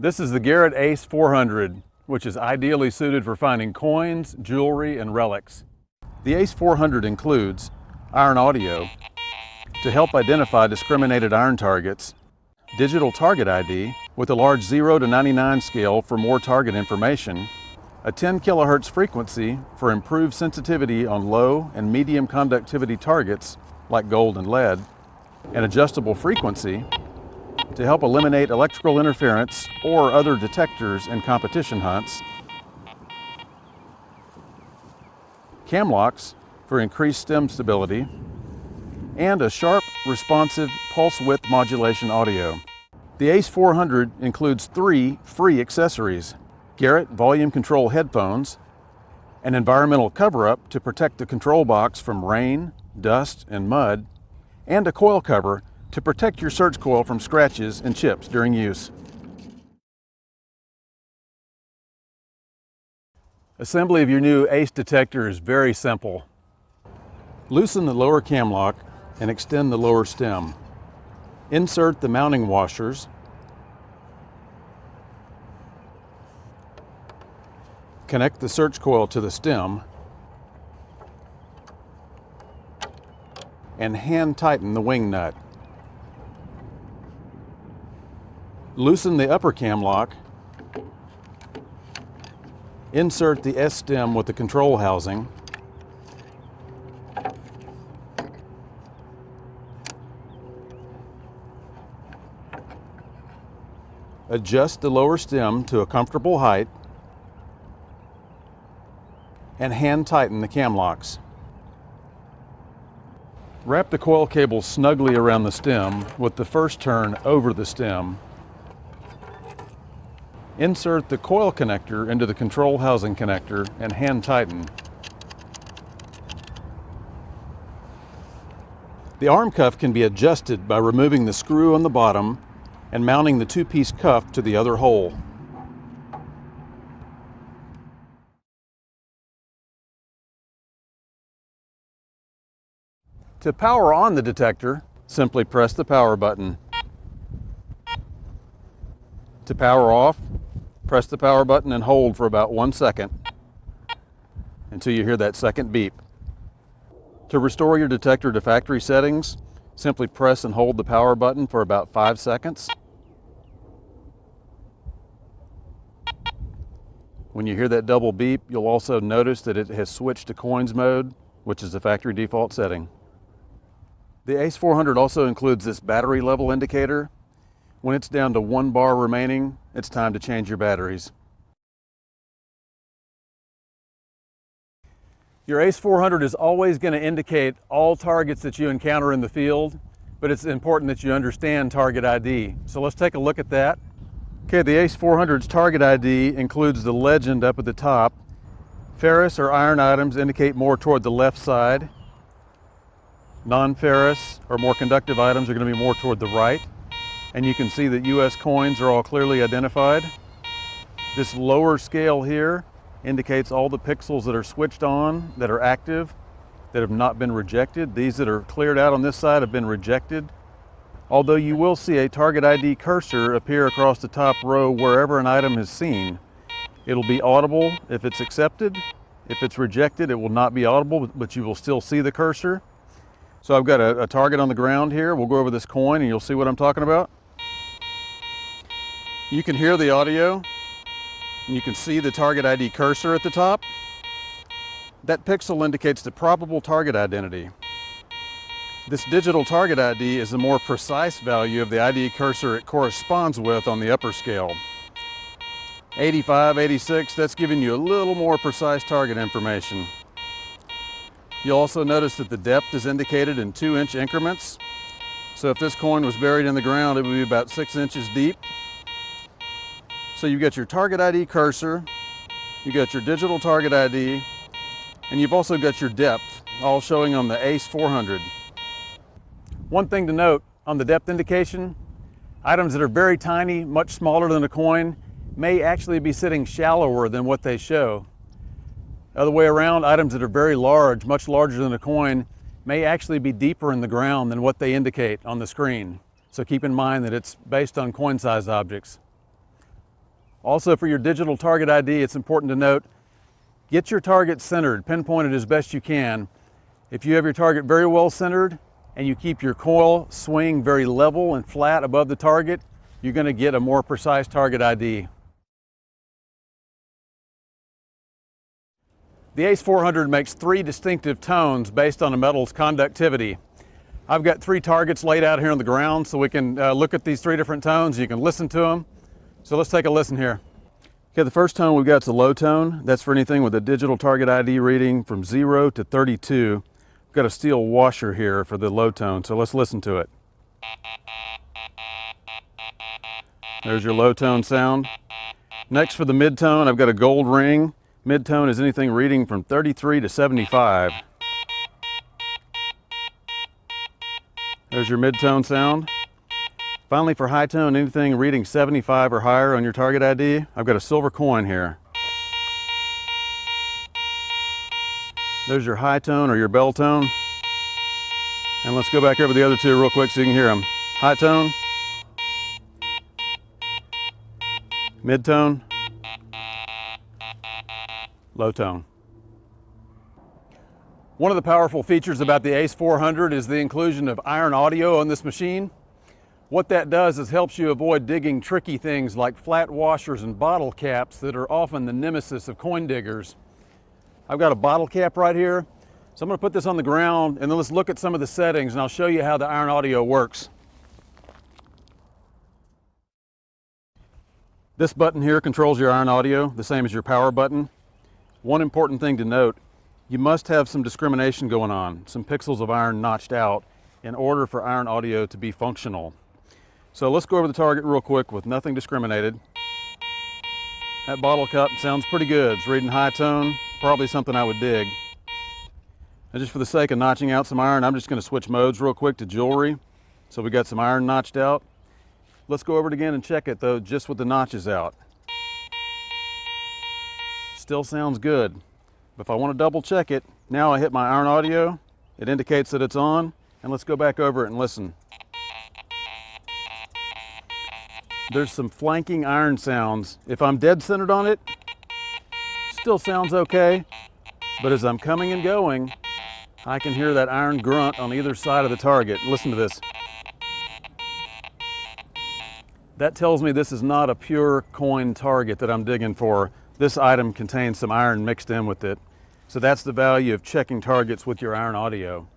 This is the Garrett Ace 400, which is ideally suited for finding coins, jewelry, and relics. The Ace 400 includes iron audio to help identify discriminated iron targets, digital target ID with a large 0 to 99 scale for more target information, a 10 kHz frequency for improved sensitivity on low and medium conductivity targets like gold and lead, an adjustable frequency to help eliminate electrical interference or other detectors in competition hunts, cam locks for increased stem stability, and a sharp, responsive pulse width modulation audio. The Ace 400 includes 3 free accessories: Garrett volume control headphones, an environmental cover-up to protect the control box from rain, dust, and mud, and a coil cover to protect your search coil from scratches and chips during use. Assembly of your new Ace detector is very simple. Loosen the lower cam lock and extend the lower stem. Insert the mounting washers. Connect the search coil to the stem and hand tighten the wing nut. Loosen the upper cam lock. Insert the S stem with the control housing. Adjust the lower stem to a comfortable height and hand tighten the cam locks. Wrap the coil cable snugly around the stem with the first turn over the stem. Insert the coil connector into the control housing connector and hand tighten. The arm cuff can be adjusted by removing the screw on the bottom and mounting the 2-piece cuff to the other hole. To power on the detector, simply press the power button. To power off, press the power button and hold for about 1 second until you hear that second beep. To restore your detector to factory settings, simply press and hold the power button for about 5 seconds. When you hear that double beep, you'll also notice that it has switched to coins mode, which is the factory default setting. The Ace 400 also includes this battery level indicator. When it's down to 1 bar remaining, it's time to change your batteries. Your Ace 400 is always going to indicate all targets that you encounter in the field, but it's important that you understand target ID. So let's take a look at that. Okay, the Ace 400's target ID includes the legend up at the top. Ferrous or iron items indicate more toward the left side. Non-ferrous or more conductive items are going to be more toward the right. And you can see that US coins are all clearly identified. This lower scale here indicates all the pixels that are switched on, that are active, that have not been rejected. These that are cleared out on this side have been rejected. Although you will see a target ID cursor appear across the top row wherever an item is seen. It'll be audible if it's accepted. If it's rejected, it will not be audible, but you will still see the cursor. So I've got a target on the ground here. We'll go over this coin and you'll see what I'm talking about. You can hear the audio, and you can see the target ID cursor at the top. That pixel indicates the probable target identity. This digital target ID is a more precise value of the ID cursor it corresponds with on the upper scale. 85, 86, that's giving you a little more precise target information. You'll also notice that the depth is indicated in 2-inch increments. So if this coin was buried in the ground, it would be about 6 inches deep. So you've got your target ID cursor, you've got your digital target ID, and you've also got your depth, all showing on the Ace 400. One thing to note on the depth indication, items that are very tiny, much smaller than a coin, may actually be sitting shallower than what they show. Other way around, items that are very large, much larger than a coin, may actually be deeper in the ground than what they indicate on the screen. So keep in mind that it's based on coin-sized objects. Also, for your digital target ID, it's important to note, get your target centered, pinpointed as best you can. If you have your target very well centered and you keep your coil swing very level and flat above the target, you're going to get a more precise target ID. The Ace 400 makes 3 distinctive tones based on a metal's conductivity. I've got 3 targets laid out here on the ground so we can look at these 3 different tones. You can listen to them. So let's take a listen here. Okay, the first tone we've got is a low tone. That's for anything with a digital target ID reading from 0 to 32. We've got a steel washer here for the low tone, so let's listen to it. There's your low tone sound. Next, for the mid tone, I've got a gold ring. Mid tone is anything reading from 33 to 75. There's your mid tone sound. Finally, for high tone, anything reading 75 or higher on your target ID, I've got a silver coin here. There's your high tone or your bell tone. And let's go back over the other 2 real quick so you can hear them. High tone, mid tone, low tone. One of the powerful features about the Ace 400 is the inclusion of iron audio on this machine. What that does is helps you avoid digging tricky things like flat washers and bottle caps that are often the nemesis of coin diggers. I've got a bottle cap right here, so I'm going to put this on the ground and then let's look at some of the settings and I'll show you how the iron audio works. This button here controls your iron audio, the same as your power button. One important thing to note, you must have some discrimination going on, some pixels of iron notched out in order for iron audio to be functional. So let's go over the target real quick with nothing discriminated. That bottle cup sounds pretty good. It's reading high tone, probably something I would dig. And just for the sake of notching out some iron, I'm just going to switch modes real quick to jewelry. So we got some iron notched out. Let's go over it again and check it though, just with the notches out. Still sounds good. But if I want to double check it, now I hit my iron audio, it indicates that it's on, and let's go back over it and listen. There's some flanking iron sounds. If I'm dead centered on it, still sounds okay, but as I'm coming and going, I can hear that iron grunt on either side of the target. Listen to this. That tells me this is not a pure coin target that I'm digging for. This item contains some iron mixed in with it. So that's the value of checking targets with your iron audio.